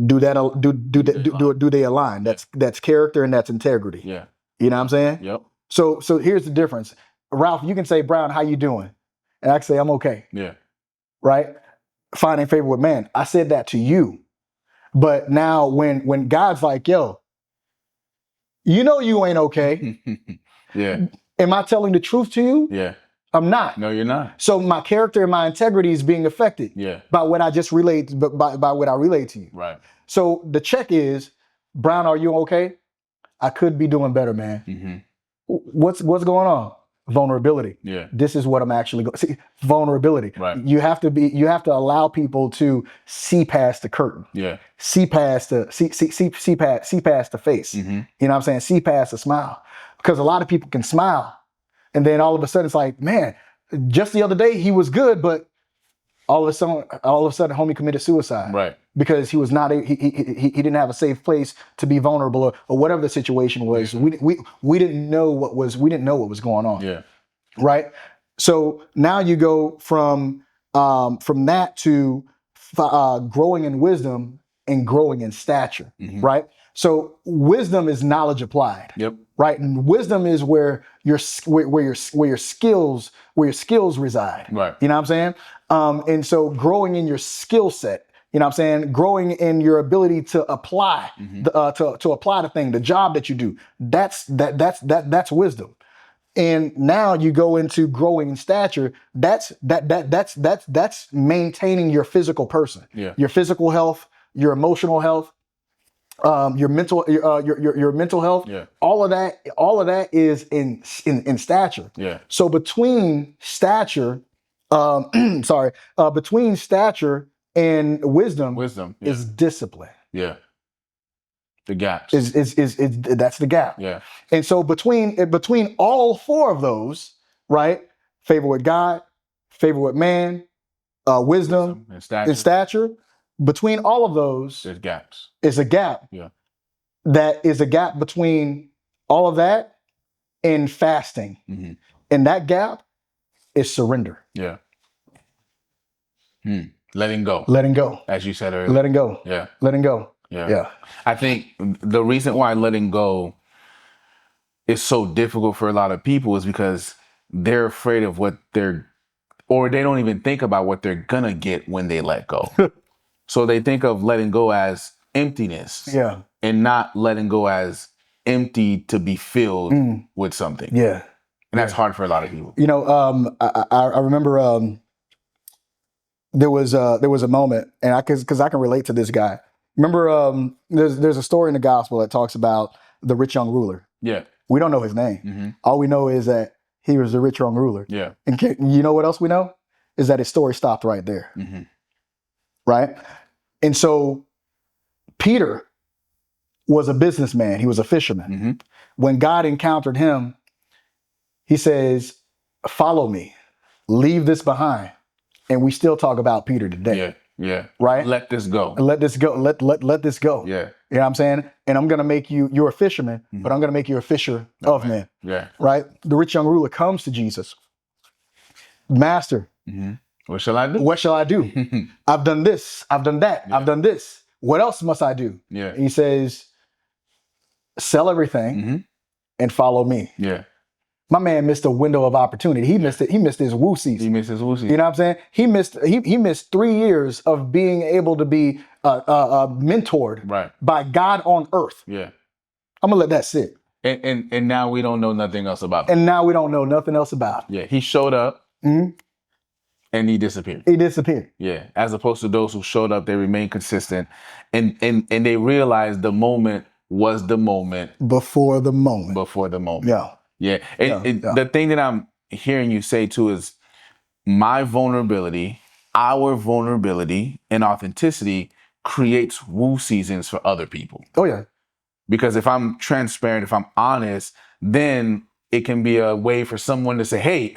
Do they align? That's character and that's integrity. Yeah. You know what I'm saying? Yep. So here's the difference. Ralph, you can say, Brown, how you doing? And I can say, I'm okay. Yeah. Right? Finding favor with man. I said that to you. But now when God's like, yo, you ain't okay. Yeah. Am I telling the truth to you? Yeah. I'm not. No, you're not. So my character and my integrity is being affected. Yeah. By what I just relayed, by what I relayed to you. Right. So the check is, Brown, are you okay? I could be doing better, man. What's going on? vulnerability. Yeah. This is what I'm actually going. See, vulnerability. Right. You have to allow people to see past the curtain. Yeah. See past the see past the face. Mm-hmm. You know what I'm saying? See past the smile. Because a lot of people can smile, and then all of a sudden it's like, man, just the other day he was good, but all of a sudden, homie committed suicide. Right. Because he was not he didn't have a safe place to be vulnerable, or whatever the situation was. We didn't know what was going on. Yeah. Right. So now you go from that to growing in wisdom and growing in stature. Mm-hmm. Right. So wisdom is knowledge applied. Yep. Right. And wisdom is where your skills reside. Right. You know what I'm saying? And so growing in your skill set, you know what I'm saying? Growing in your ability to apply, to apply the thing, the job that you do. That's wisdom. And now you go into growing in stature. That's maintaining your physical person, your physical health, your emotional health, your mental health. Yeah. All of that is in stature. Yeah. So between stature, between stature and wisdom is discipline. Yeah. The gaps. Is that's the gap. Yeah. And so between all four of those, right? Favor with God, favor with man, wisdom and stature. and stature. Between all of those, There's gaps. is a gap. Yeah. That is a gap between all of that and fasting. Mm-hmm. And that gap is surrender. Yeah. Letting go. Letting go. As you said earlier. Letting go. Yeah. Letting go. Yeah. Yeah. I think the reason why letting go is so difficult for a lot of people is because they're afraid of what or they don't even think about what they're gonna get when they let go. So they think of letting go as emptiness. Yeah. And not letting go as empty to be filled with something. Yeah. And that's hard for a lot of people. You know, I remember there was a moment, and because I can relate to this guy. Remember, there's a story in the gospel that talks about the rich young ruler. Yeah. We don't know his name. Mm-hmm. All we know is that he was the rich young ruler. Yeah. And you know what else we know? Is that his story stopped right there. Mm-hmm. Right? And so Peter was a businessman. He was a fisherman. Mm-hmm. When God encountered him, he says, follow me, leave this behind. And we still talk about Peter today. Yeah. Yeah. Right? Let this go. Let this go. Let this go. Yeah. You know what I'm saying? And I'm going to make you're a fisherman, but I'm going to make you a fisher of men. Yeah. Right? The rich young ruler comes to Jesus. Master. Mm-hmm. What shall I do? What shall I do? I've done this. I've done that. Yeah. I've done this. What else must I do? Yeah. And he says, sell everything and follow me. Yeah. My man missed a window of opportunity. He missed it. He missed his woo season. He missed his woo season. You know what I'm saying? He missed 3 years of being able to be mentored by God on earth. Yeah. I'm gonna let that sit. And now we don't know nothing else about him. And now we don't know nothing else about him. Yeah. He showed up and he disappeared. He disappeared. Yeah. As opposed to those who showed up, they remained consistent and they realized the moment was the moment. Before the moment. Before the moment. Yeah. Yeah. The thing that I'm hearing you say too is my vulnerability, our vulnerability and authenticity creates woo seasons for other people. Oh, yeah. Because if I'm transparent, if I'm honest, then it can be a way for someone to say, hey,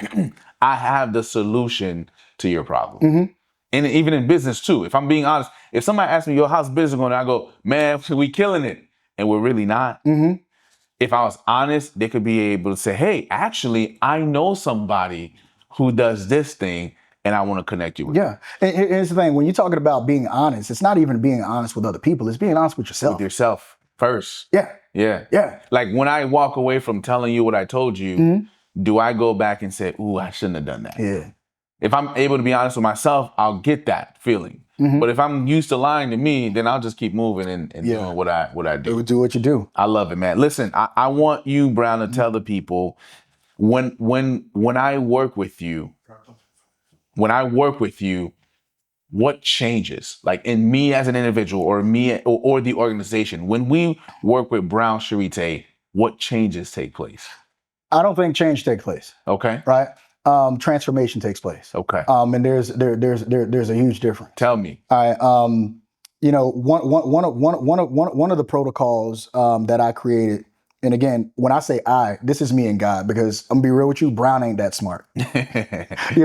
I have the solution to your problem. Mm-hmm. And even in business too, if I'm being honest, if somebody asks me, yo, how's business going? I go, man, we killing it. And we're really not. Mm-hmm. If I was honest, they could be able to say, hey, actually, I know somebody who does this thing and I want to connect you with. Yeah. And here's the thing. When you're talking about being honest, it's not even being honest with other people. It's being honest with yourself. With yourself first. Yeah. Yeah. Yeah. Like when I walk away from telling you what I told you, do I go back and say, ooh, I shouldn't have done that? Yeah. If I'm able to be honest with myself, I'll get that feeling. But if I'm used to lying to me, then I'll just keep moving and doing what I do. Do what you do. I love it, man. Listen, I want you, Brown, to tell the people when I work with you, what changes, like in me as an individual or me or the organization, when we work with Brown Charité, what changes take place? I don't think change takes place. Okay. Right? Transformation takes place. Okay. And there's a huge difference. Tell me. All right. You know, one of the protocols that I created, and again, when I say this is me and God, because I'm gonna be real with you, Brown ain't that smart. You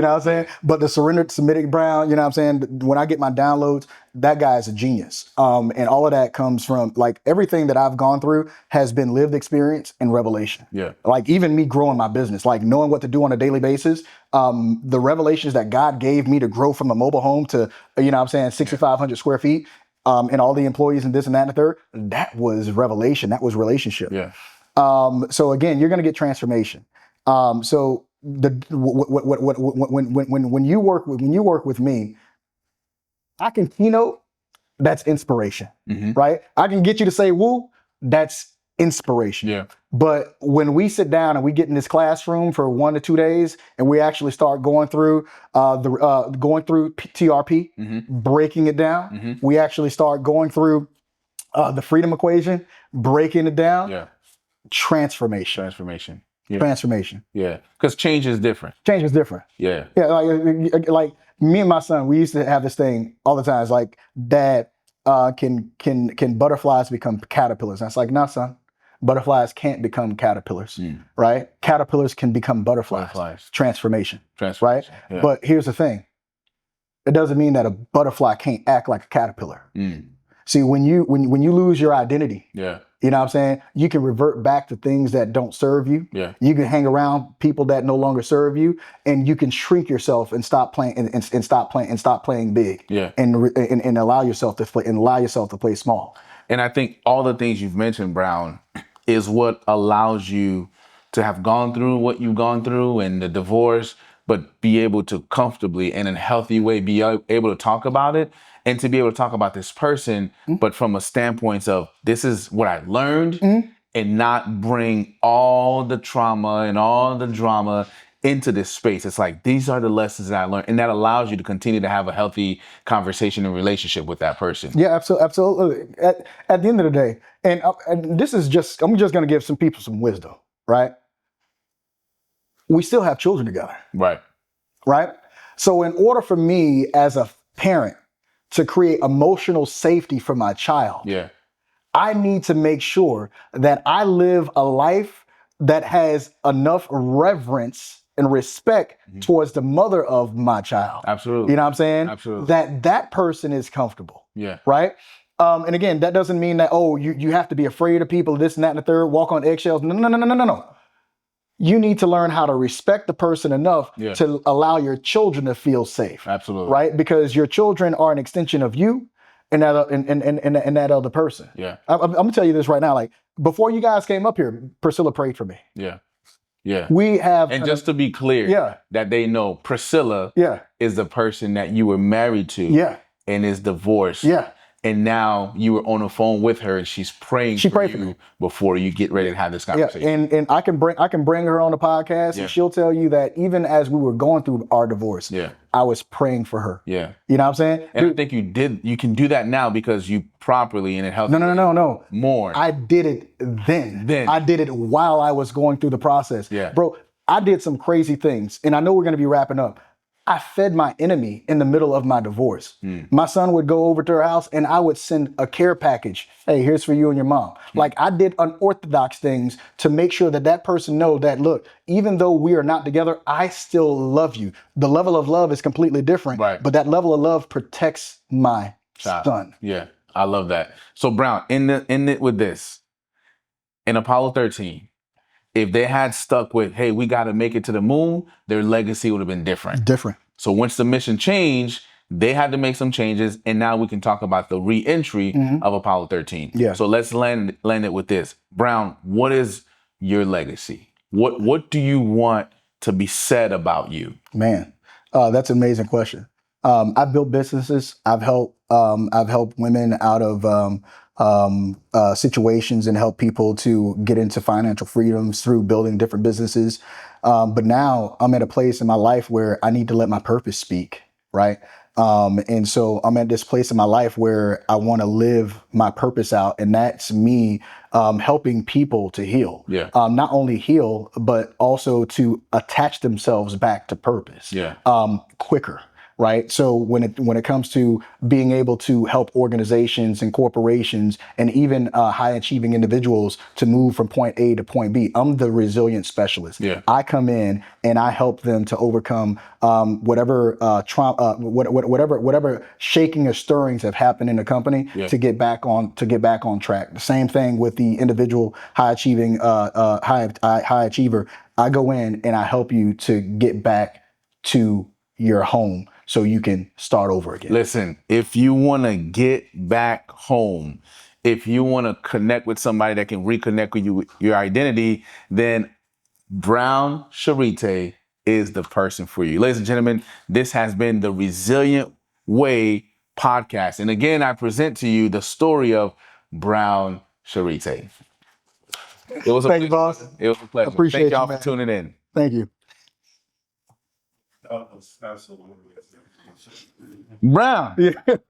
know what I'm saying? But the surrendered Semitic Brown, you know what I'm saying? When I get my downloads, that guy is a genius. And all of that comes from, like, everything that I've gone through has been lived experience and revelation. Yeah. Like, even me growing my business, like knowing what to do on a daily basis, the revelations that God gave me to grow from a mobile home to, you know what I'm saying, 6,500 square feet, and all the employees and this and that and the third, that was revelation. That was relationship. Yeah. So again, you're going to get transformation. So when you work with me, I can keynote. That's inspiration, right? I can get you to say woo. That's inspiration. Yeah. But when we sit down and we get in this classroom for 1 to 2 days, and we actually start going through TRP, breaking it down, we actually start going through the freedom equation, breaking it down. Yeah. Transformation. Yeah. Transformation. Yeah. Because change is different. Change is different. Yeah. Yeah. Like me and my son, we used to have this thing all the time. It's like, Dad, can butterflies become caterpillars? And it's like, no, son. Butterflies can't become caterpillars, right? Caterpillars can become butterflies. Transformation. Right? Yeah. But here's the thing. It doesn't mean that a butterfly can't act like a caterpillar. See, when you lose your identity, you know what I'm saying, you can revert back to things that don't serve you. Yeah. You can hang around people that no longer serve you, and you can shrink yourself and stop playing and stop playing big. Yeah. And allow yourself to play small. And I think all the things you've mentioned, Brown, is what allows you to have gone through what you've gone through and the divorce, but be able to comfortably and in a healthy way be able to talk about it, and to be able to talk about this person, but from a standpoint of, this is what I learned, and not bring all the trauma and all the drama into this space. It's like, these are the lessons that I learned, and that allows you to continue to have a healthy conversation and relationship with that person. Yeah, absolutely. At the end of the day, and this is just, I'm just going to give some people some wisdom, right? We still have children together. Right? So in order for me as a parent to create emotional safety for my child, I need to make sure that I live a life that has enough reverence and respect towards the mother of my child. Absolutely. You know what I'm saying? Absolutely. That person is comfortable. Yeah. Right? And again, that doesn't mean that, you have to be afraid of people, this and that and the third, walk on eggshells. No. You need to learn how to respect the person enough to allow your children to feel safe. Absolutely. Right? Because your children are an extension of you and that other person. Yeah. I'm gonna tell you this right now. Like, before you guys came up here, Priscilla prayed for me. Yeah. Yeah. We have, and just to be clear, that they know, Priscilla is the person that you were married to and is divorced. Yeah. And now you were on the phone with her and she's praying for you before you get ready to have this conversation. Yeah. And I can bring her on the podcast and she'll tell you that even as we were going through our divorce, I was praying for her. Yeah. You know what I'm saying? And I think you can do that now because you properly and it helps. No. More. I did it then. I did it while I was going through the process. Yeah. Bro, I did some crazy things, and I know we're going to be wrapping up. I fed my enemy in the middle of my divorce. My son would go over to her house and I would send a care package. Hey, here's for you and your mom. Like, I did unorthodox things to make sure that person know that, look, even though we are not together, I still love you. The level of love is completely different, but that level of love protects my son. Yeah, I love that. So Brown, in it with this, in Apollo 13, if they had stuck with, hey, we got to make it to the moon, their legacy would have been different. So once the mission changed, they had to make some changes. And now we can talk about the re-entry of Apollo 13. Yeah. So let's land it with this. Brown, what is your legacy? What do you want to be said about you? Man, that's an amazing question. I've built businesses. I've helped women out of situations and help people to get into financial freedoms through building different businesses. But now I'm at a place in my life where I need to let my purpose speak, right? And so I'm at this place in my life where I want to live my purpose out. And that's me helping people to heal. Yeah. Not only heal, but also to attach themselves back to purpose. Yeah. Quicker. Right. So when it comes to being able to help organizations and corporations and even high achieving individuals to move from point A to point B, I'm the resilience specialist. Yeah. I come in and I help them to overcome whatever trauma, whatever shaking or stirrings have happened in the company to get back on track. The same thing with the individual high achieving high achiever. I go in and I help you to get back to your home so you can start over again. Listen, if you want to get back home, if you want to connect with somebody that can reconnect with you, your identity, then Brown Charité is the person for you. Ladies and gentlemen, this has been the Resilient Way podcast. And again, I present to you the story of Brown Charité. It was a Thank you, boss. It was a pleasure. Appreciate Thank y'all you, man. for tuning in. Thank you. Brown. Yeah.